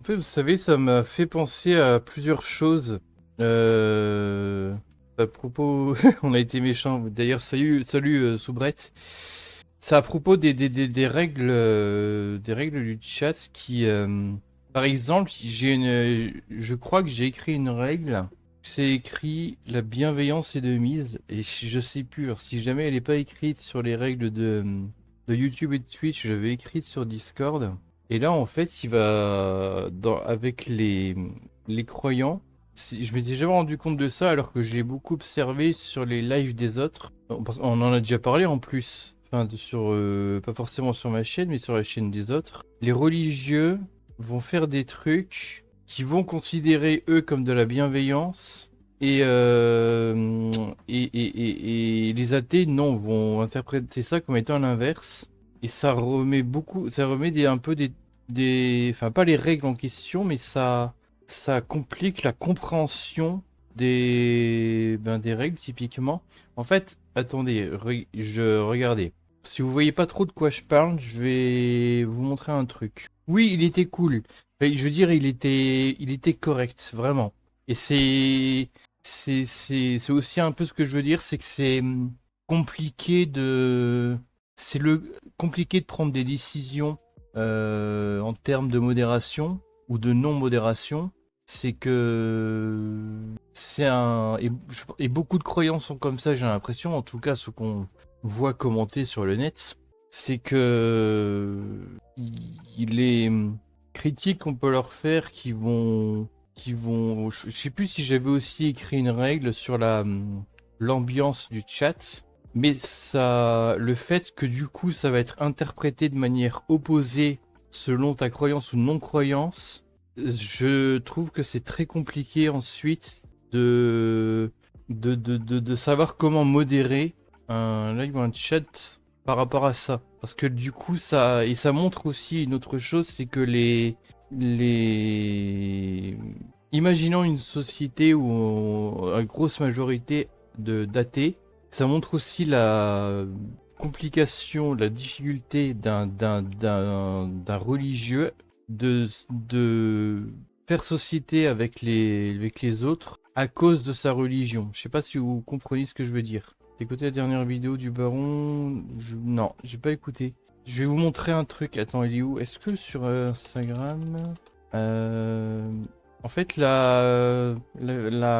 fait, vous savez, ça m'a fait penser à plusieurs choses. Euh, À propos, on a été méchants. D'ailleurs, salut Soubrette. C'est à propos des règles du chat qui, par exemple, je crois que j'ai écrit une règle. C'est écrit la bienveillance est de mise et je sais plus. Alors, si jamais elle n'est pas écrite sur les règles de YouTube et de Twitch, je vais écrire sur Discord. Et là, en fait, avec les croyants. Je m'étais jamais rendu compte de ça alors que j'ai beaucoup observé sur les lives des autres. On en a déjà parlé en plus. Enfin, pas forcément sur ma chaîne, mais sur la chaîne des autres. Les religieux vont faire des trucs qui vont considérer eux comme de la bienveillance. Et les athées, non, vont interpréter ça comme étant l'inverse. Et ça remet un peu enfin pas les règles en question, mais ça complique la compréhension des règles typiquement. En fait, attendez, regardez. Si vous voyez pas trop de quoi je parle, je vais vous montrer un truc. Oui, il était cool. Enfin, je veux dire, il était correct, vraiment. Et c'est aussi un peu ce que je veux dire, c'est que compliqué de, compliqué de prendre des décisions en termes de modération ou de non-modération. C'est que c'est un et beaucoup de croyants sont comme ça, j'ai l'impression, en tout cas ce qu'on voit commenter sur le net, c'est que il est critiques qu'on peut leur faire je sais plus si j'avais aussi écrit une règle sur l'ambiance du chat, mais le fait que du coup ça va être interprété de manière opposée selon ta croyance ou non-croyance, je trouve que c'est très compliqué ensuite de savoir comment modérer un live ou un chat par rapport à ça. Parce que du coup, ça montre aussi une autre chose, c'est que les... Imaginons une société où une grosse majorité d'athées, ça montre aussi la complication, la difficulté d'un religieux de faire société avec les autres à cause de sa religion. Je sais pas si vous comprenez ce que je veux dire. T'as écouté la dernière vidéo du baron? Non, j'ai pas écouté. Je vais vous montrer un truc. Attends, il est où? Est-ce que sur Instagram... Euh, En fait,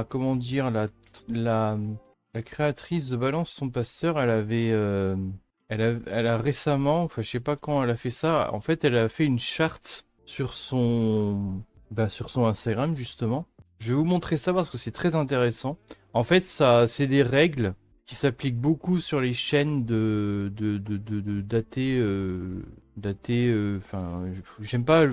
comment dire, la, la créatrice de Balance son pasteur, elle a récemment, enfin, je sais pas quand elle a fait ça. En fait, elle a fait une charte sur son Instagram, justement. Je vais vous montrer ça parce que c'est très intéressant. En fait, c'est des règles qui s'appliquent beaucoup sur les chaînes d'athées. Enfin, j'aime pas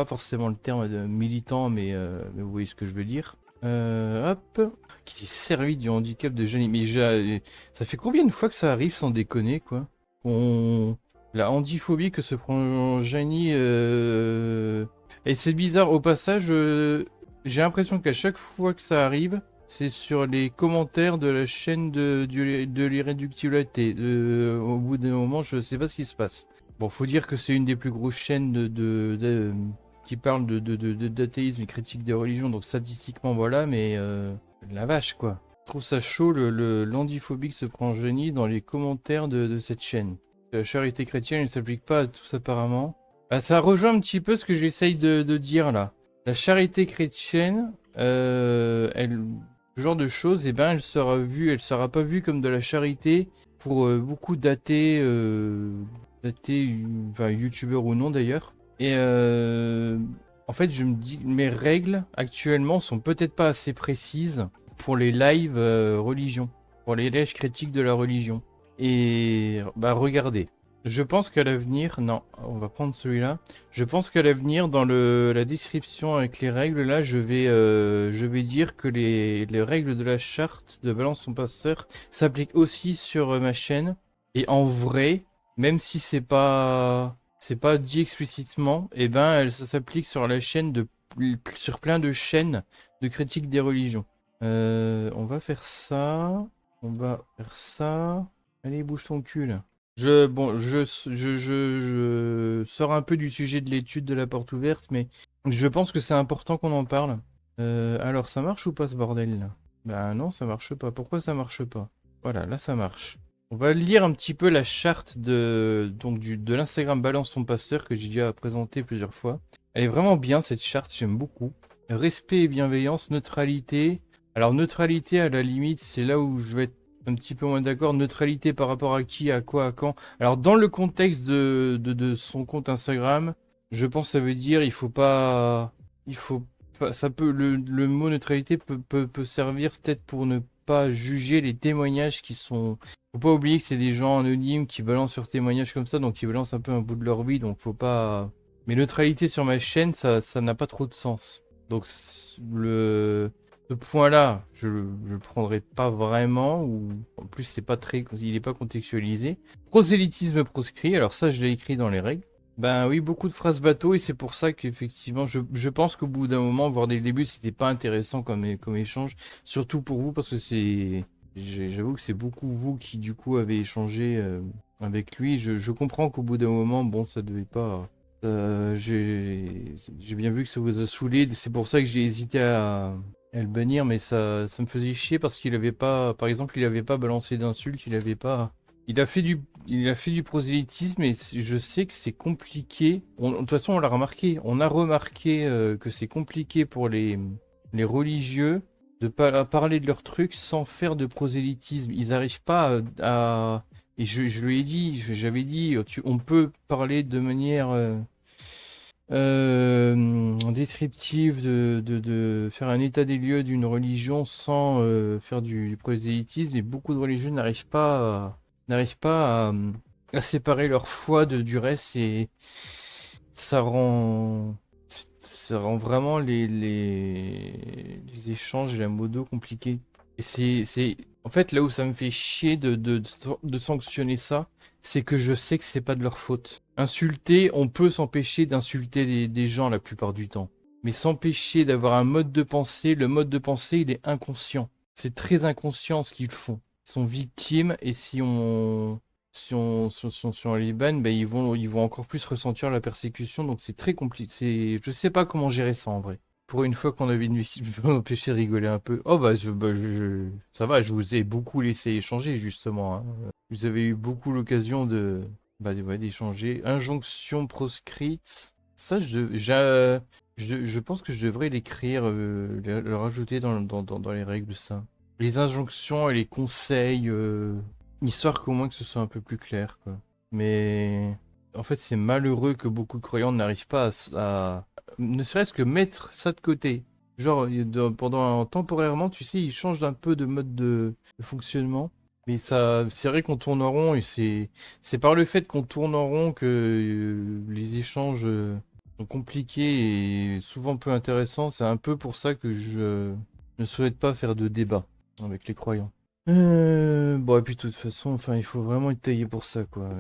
forcément le terme de militant, mais vous voyez ce que je veux dire. Hop, qui s'est servi du handicap de jeunes. Ça fait combien de fois que ça arrive sans déconner, quoi? On... La handiphobie que se prend Janie. Et c'est bizarre, au passage, j'ai l'impression qu'à chaque fois que ça arrive, c'est sur les commentaires de la chaîne de l'irréductibilité. Au bout d'un moment, je sais pas ce qui se passe. Bon, faut dire que c'est une des plus grosses chaînes qui parle d'athéisme et critique des religions, donc statistiquement, voilà, mais la vache, quoi. Je trouve ça chaud, l'handiphobie que se prend Jenny dans les commentaires de cette chaîne. La charité chrétienne ne s'applique pas à tous apparemment. Bah, ça rejoint un petit peu ce que j'essaye de dire là. La charité chrétienne, ce genre de choses, eh ben, elle sera pas vue comme de la charité pour beaucoup d'athées, enfin, youtubeurs ou non d'ailleurs. Et en fait, je me dis, mes règles actuellement sont peut-être pas assez précises pour les lives religion, pour les lives critiques de la religion. Et bah regardez, je pense qu'à l'avenir, non, on va prendre celui-là. Je pense qu'à l'avenir, dans la description avec les règles, là, je vais dire que les règles de la charte de Balance son pasteur s'appliquent aussi sur ma chaîne. Et en vrai, même si c'est pas dit explicitement, et ben, ça s'applique sur la chaîne sur plein de chaînes de critique des religions. On va faire ça. On va faire ça. Allez, bouge ton cul là. Bon, je sors un peu du sujet de l'étude de la porte ouverte, mais je pense que c'est important qu'on en parle. Alors, ça marche ou pas ce bordel là? Bah non, ça marche pas. Pourquoi ça marche pas? Voilà, là ça marche. On va lire un petit peu la charte de l'Instagram Balance son pasteur que j'ai déjà présenté plusieurs fois. Elle est vraiment bien cette charte, j'aime beaucoup. Respect et bienveillance, neutralité. Alors neutralité à la limite, c'est là où je vais être un petit peu moins d'accord. Neutralité par rapport à qui, à quoi, à quand. Alors dans le contexte de son compte Instagram, je pense que ça veut dire il faut pas... Il faut pas... Ça peut, le mot neutralité peut servir peut-être pour ne pas juger les témoignages qui sont... Faut pas oublier que c'est des gens anonymes qui balancent leurs témoignages comme ça, donc ils balancent un peu un bout de leur vie, donc faut pas... Mais neutralité sur ma chaîne, ça n'a pas trop de sens. Donc ce point-là, je le prendrai pas vraiment, ou en plus c'est pas très, il est pas contextualisé. Prosélytisme proscrit, alors ça je l'ai écrit dans les règles. Ben oui, beaucoup de phrases bateau et c'est pour ça qu'effectivement, je pense qu'au bout d'un moment, voire dès le début, c'était pas intéressant comme échange, surtout pour vous parce que j'avoue que c'est beaucoup vous qui du coup avez échangé avec lui. Je comprends qu'au bout d'un moment, bon, ça devait pas. J'ai bien vu que ça vous a saoulé, c'est pour ça que j'ai hésité à le bannir, mais ça me faisait chier parce qu'il avait pas, par exemple, il avait pas balancé d'insultes, il avait pas. Il a fait du prosélytisme et je sais que c'est compliqué. De toute façon, on l'a remarqué. On a remarqué que c'est compliqué pour les religieux de pas parler de leurs trucs sans faire de prosélytisme. Ils n'arrivent pas et je lui ai dit, j'avais dit, on peut parler de manière descriptive de faire un état des lieux d'une religion sans faire du prosélytisme. Et beaucoup de religieux n'arrivent pas à séparer leur foi du reste et ça rend, ça rend vraiment les échanges et la modo compliqués. Et en fait, là où ça me fait chier de sanctionner ça, c'est que je sais que c'est pas de leur faute. Insulter, on peut s'empêcher d'insulter des gens la plupart du temps. Mais s'empêcher d'avoir un mode de pensée, le mode de pensée, il est inconscient. C'est très inconscient ce qu'ils font. Ils sont victimes et si on les banne, ben ils vont encore plus ressentir la persécution. Donc c'est très compliqué. Je sais pas comment gérer ça en vrai. Pour une fois qu'on avait une musique, je peux pas m'empêcher de rigoler un peu. Oh bah, ça va, je vous ai beaucoup laissé échanger justement, hein. Vous avez eu beaucoup l'occasion ouais, d'échanger. Injonction proscrite. Ça, je pense que je devrais l'écrire, le rajouter dans les règles, ça. Les injonctions et les conseils, histoire qu'au moins que ce soit un peu plus clair, quoi. Mais en fait, c'est malheureux que beaucoup de croyants n'arrivent pas ne serait-ce que mettre ça de côté. Genre, temporairement, tu sais, ils changent un peu de mode de fonctionnement. Mais ça, c'est vrai qu'on tourne en rond et c'est par le fait qu'on tourne en rond que les échanges sont compliqués et souvent peu intéressants. C'est un peu pour ça que je ne souhaite pas faire de débat avec les croyants. Bon, et puis de toute façon, enfin, il faut vraiment être taillé pour ça, quoi.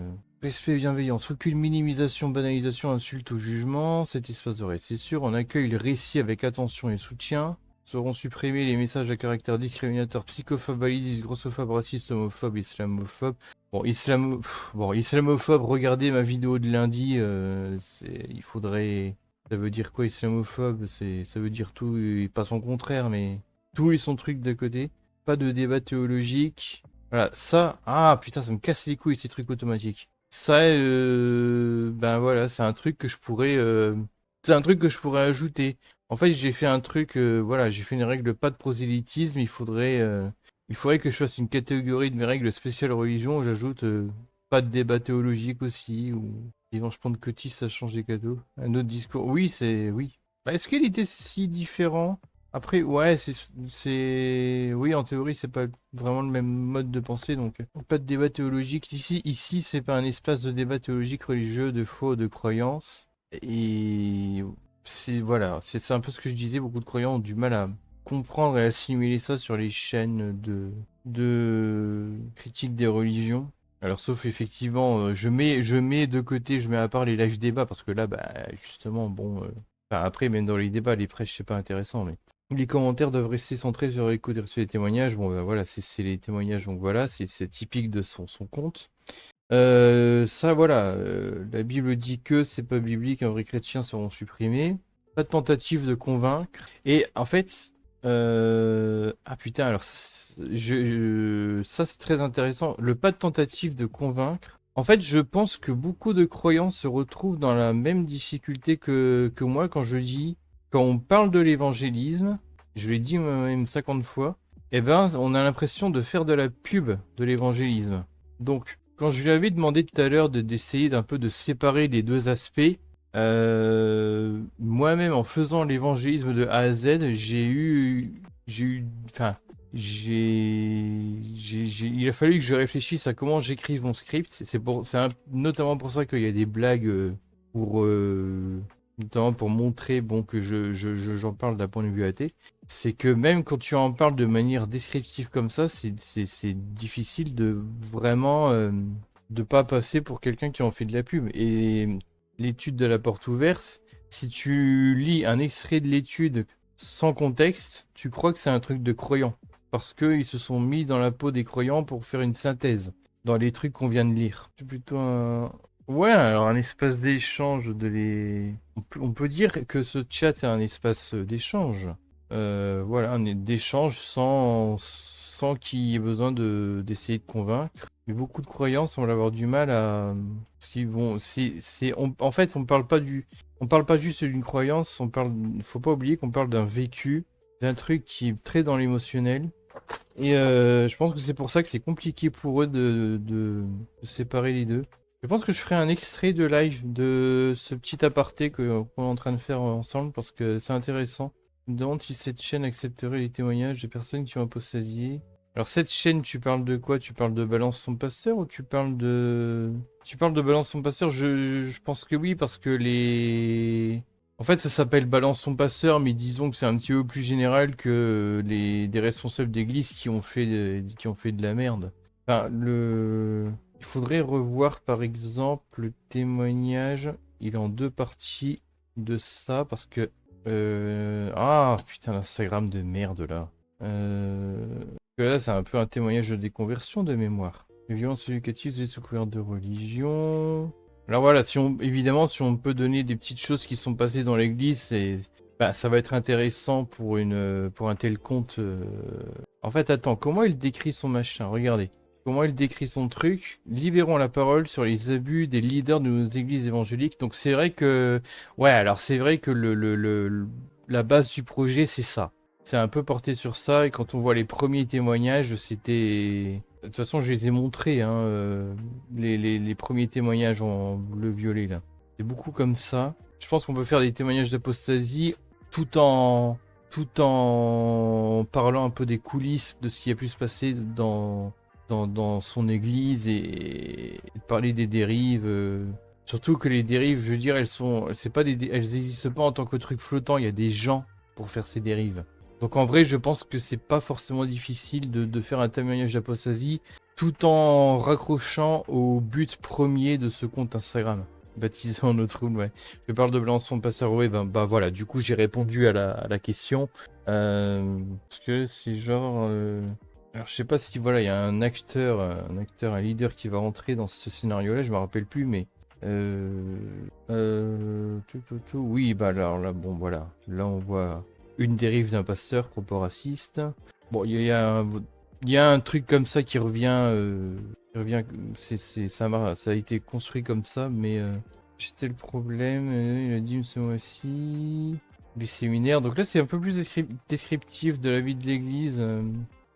Respect et bienveillance, aucune minimisation, banalisation, insulte ou jugement. Cet espace de reste, c'est sûr. On accueille le récit avec attention et soutien. Seront supprimés les messages à caractère discriminateur, psychophobe, validiste, grossophobe, raciste, homophobe, islamophobe. Bon, islamophobe, regardez ma vidéo de lundi. Il faudrait. Ça veut dire quoi, islamophobe? Ça veut dire tout et pas son contraire, mais tout et son truc de côté. Pas de débat théologique. Voilà, ça. Ah putain, ça me casse les couilles ces trucs automatiques. Ça, ben voilà, c'est un truc que je pourrais. C'est un truc que je pourrais ajouter. En fait, j'ai fait un truc, voilà, j'ai fait une règle pas de prosélytisme. Il faudrait que je fasse une catégorie de mes règles spéciales religion où j'ajoute pas de débat théologique aussi. Ou éventuellement de cotis, ça change des cadeaux. Un autre discours. Oui, oui. Bah, est-ce qu'il était si différent? Après, ouais, oui, en théorie, c'est pas vraiment le même mode de pensée, donc pas de débat théologique. Ici, c'est pas un espace de débat théologique religieux, de foi, de croyance. Et voilà, c'est un peu ce que je disais, beaucoup de croyants ont du mal à comprendre et assimiler ça sur les chaînes de critique des religions. Alors, sauf effectivement, je mets de côté, je mets à part les live débats, parce que là, bah, justement, bon, enfin, après, même dans les débats, les prêches, c'est pas intéressant, mais les commentaires doivent rester centrés sur sur les témoignages. Bon, ben voilà, c'est les témoignages, donc voilà, c'est typique de son compte. Ça, voilà, la Bible dit que c'est pas biblique, un vrai chrétien seront supprimés. Pas de tentative de convaincre. Et en fait, ah putain, alors ça c'est très intéressant. Le pas de tentative de convaincre. En fait, je pense que beaucoup de croyants se retrouvent dans la même difficulté que moi quand je dis, quand on parle de l'évangélisme, je l'ai dit même 50 fois, eh ben, on a l'impression de faire de la pub de l'évangélisme. Donc, quand je lui avais demandé tout à l'heure d'essayer d'un peu de séparer les deux aspects, moi-même en faisant l'évangélisme de A à Z, enfin, il a fallu que je réfléchisse à comment j'écrive mon script. Notamment pour ça qu'il y a des blagues pour, notamment pour montrer, bon, que j'en parle d'un point de vue athée. C'est que même quand tu en parles de manière descriptive comme ça, c'est difficile de vraiment de pas passer pour quelqu'un qui en fait de la pub. Et l'étude de la porte ouverte, si tu lis un extrait de l'étude sans contexte, tu crois que c'est un truc de croyant. Parce qu'ils se sont mis dans la peau des croyants pour faire une synthèse dans les trucs qu'on vient de lire. C'est plutôt un... Ouais, alors un espace d'échange on peut dire que ce chat est un espace d'échange. Voilà, d'échange sans qu'il y ait besoin d'essayer de convaincre. Mais beaucoup de croyants semblent avoir du mal à... En fait, on parle pas juste d'une croyance, faut pas oublier qu'on parle d'un vécu, d'un truc qui est très dans l'émotionnel. Et je pense que c'est pour ça que c'est compliqué pour eux de séparer les deux. Je pense que je ferai un extrait de live de ce petit aparté qu'on est en train de faire ensemble parce que c'est intéressant. Je me demande si cette chaîne accepterait les témoignages des personnes qui ont apostasié. Alors cette chaîne, tu parles de quoi? Tu parles de Balance son pasteur ou tu parles de... Tu parles de Balance son pasteur? Je pense que oui parce que les... En fait, ça s'appelle Balance son passeur, mais disons que c'est un petit peu plus général que des responsables d'église qui ont fait de la merde. Enfin, il faudrait revoir par exemple le témoignage. Il est en deux parties de ça parce que ah putain, l'Instagram de merde là. Là, c'est un peu un témoignage de déconversion de mémoire. Les violences éducatives sous couvert de religion. Alors voilà, évidemment, si on peut donner des petites choses qui sont passées dans l'église, ça va être intéressant pour un tel compte. En fait, attends, comment il décrit son machin? Regardez. Comment il décrit son truc. Libérons la parole sur les abus des leaders de nos églises évangéliques. Donc c'est vrai que... Ouais, alors c'est vrai que la base du projet, c'est ça. C'est un peu porté sur ça. Et quand on voit les premiers témoignages, c'était... De toute façon, je les ai montrés, hein, les premiers témoignages en bleu-violet, là. C'est beaucoup comme ça. Je pense qu'on peut faire des témoignages d'apostasie tout en parlant un peu des coulisses de ce qui a pu se passer dans son église et parler des dérives. Surtout que les dérives, je veux dire, elles n'existent pas en tant que truc flottant. Il y a des gens pour faire ces dérives. Donc en vrai, je pense que c'est pas forcément difficile de faire un témoignage d'apostasie tout en raccrochant au but premier de ce compte Instagram. Baptisé en notre room, ouais. Je parle de Blançon Passeur, ouais, bah voilà, du coup j'ai répondu à la question. Parce que c'est genre... Alors je sais pas si voilà, il y a un acteur, un leader qui va rentrer dans ce scénario-là, je me rappelle plus, mais... Oui, bah alors là, bon voilà, là on voit une dérive d'un pasteur propos raciste. Bon, il y a un truc comme ça qui revient, ça a été construit comme ça, mais c'était le problème. Il a dit ce mois-ci les séminaires. Donc là, c'est un peu plus descriptif de la vie de l'Église.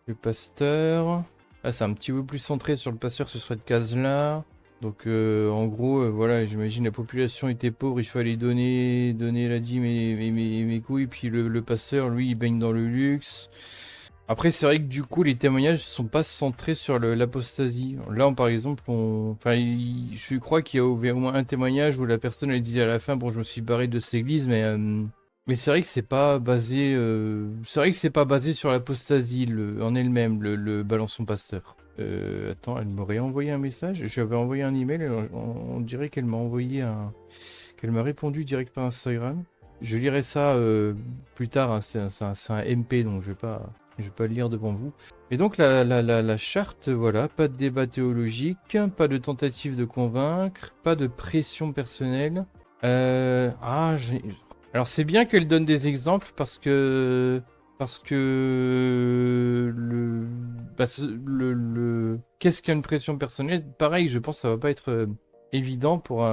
Le pasteur. Là, c'est un petit peu plus centré sur le pasteur sur cette case-là. Donc en gros, voilà, j'imagine la population était pauvre, il fallait donner la dîme et mes couilles, puis le pasteur, lui, il baigne dans le luxe. Après, c'est vrai que du coup, les témoignages sont pas centrés sur l'apostasie. Là, par exemple, je crois qu'il y a au moins un témoignage où la personne elle disait à la fin, bon, je me suis barré de cette église, mais c'est vrai que c'est pas basé, sur l'apostasie en elle-même, le balançon pasteur. Attends, elle m'aurait envoyé un message. J'avais envoyé un email. On dirait qu'elle m'a répondu direct par Instagram. Je lirai ça plus tard, hein. C'est un MP, donc je vais pas. Je vais pas le lire devant vous. Et donc la charte, voilà, pas de débat théologique, pas de tentative de convaincre, pas de pression personnelle. Alors c'est bien qu'elle donne des exemples parce que qu'est-ce qu'une pression personnelle? Pareil, je pense que ça va pas être évident pour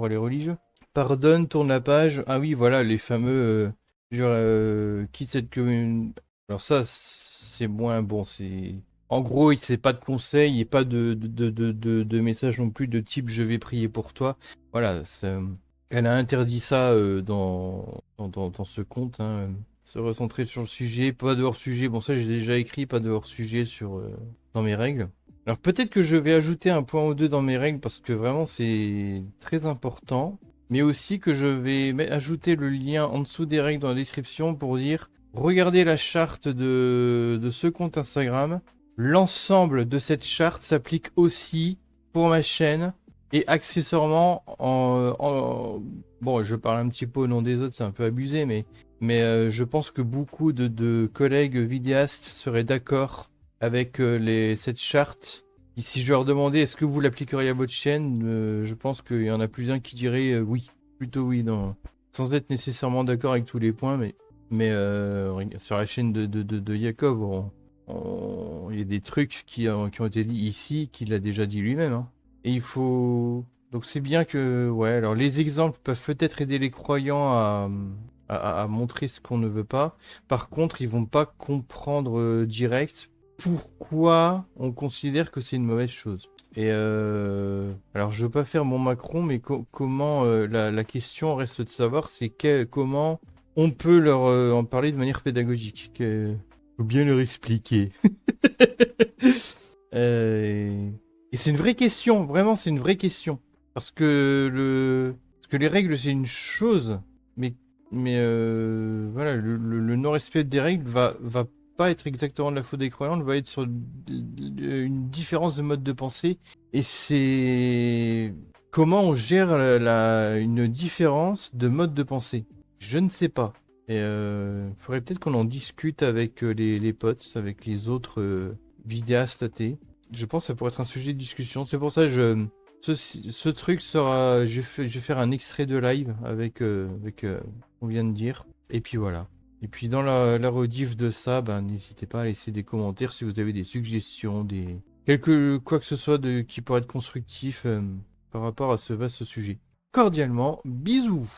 les religieux. Pardonne, tourne la page. Ah oui, voilà, les fameux quitte cette commune. Alors ça, c'est moins bon. C'est en gros, il c'est pas de conseils et pas de message non plus de type je vais prier pour toi. Voilà, elle a interdit ça dans ce compte. Hein. Se recentrer sur le sujet, pas de hors-sujet. Bon, ça, j'ai déjà écrit, pas de hors-sujet dans mes règles. Alors peut-être que je vais ajouter un point ou deux dans mes règles parce que vraiment c'est très important. Mais aussi que je vais ajouter le lien en dessous des règles dans la description pour dire regardez la charte de ce compte Instagram. L'ensemble de cette charte s'applique aussi pour ma chaîne et accessoirement bon, je parle un petit peu au nom des autres, c'est un peu abusé, mais je pense que beaucoup de collègues vidéastes seraient d'accord avec cette charte. Et si je leur demandais est-ce que vous l'appliqueriez à votre chaîne, je pense qu'il y en a plus d'un qui dirait oui, plutôt oui, non, sans être nécessairement d'accord avec tous les points, mais sur la chaîne de Jacob, il y a des trucs qui ont été dit ici qu'il a déjà dit lui-même. Hein. Et il faut... Donc c'est bien que... Ouais, alors les exemples peuvent peut-être aider les croyants à montrer ce qu'on ne veut pas. Par contre, ils vont pas comprendre direct pourquoi on considère que c'est une mauvaise chose. Et alors je veux pas faire mon Macron, mais comment la question reste de savoir, c'est comment on peut leur en parler de manière pédagogique. Faut bien leur expliquer. Et c'est une vraie question, vraiment c'est une vraie question. Parce que les règles c'est une chose, mais voilà, le non-respect des règles va pas être exactement de la faute des croyants, va être sur une différence de mode de pensée. Et c'est comment on gère une différence de mode de pensée. Je ne sais pas. Et faudrait peut-être qu'on en discute avec les potes, avec les autres vidéastes athées. Je pense que ça pourrait être un sujet de discussion. C'est pour ça que ce truc sera... je vais faire un extrait de live avec on vient de dire. Et puis voilà. Et puis dans la rediff de ça, ben, n'hésitez pas à laisser des commentaires si vous avez des suggestions, quoi que ce soit qui pourrait être constructif par rapport à ce vaste sujet. Cordialement, bisous!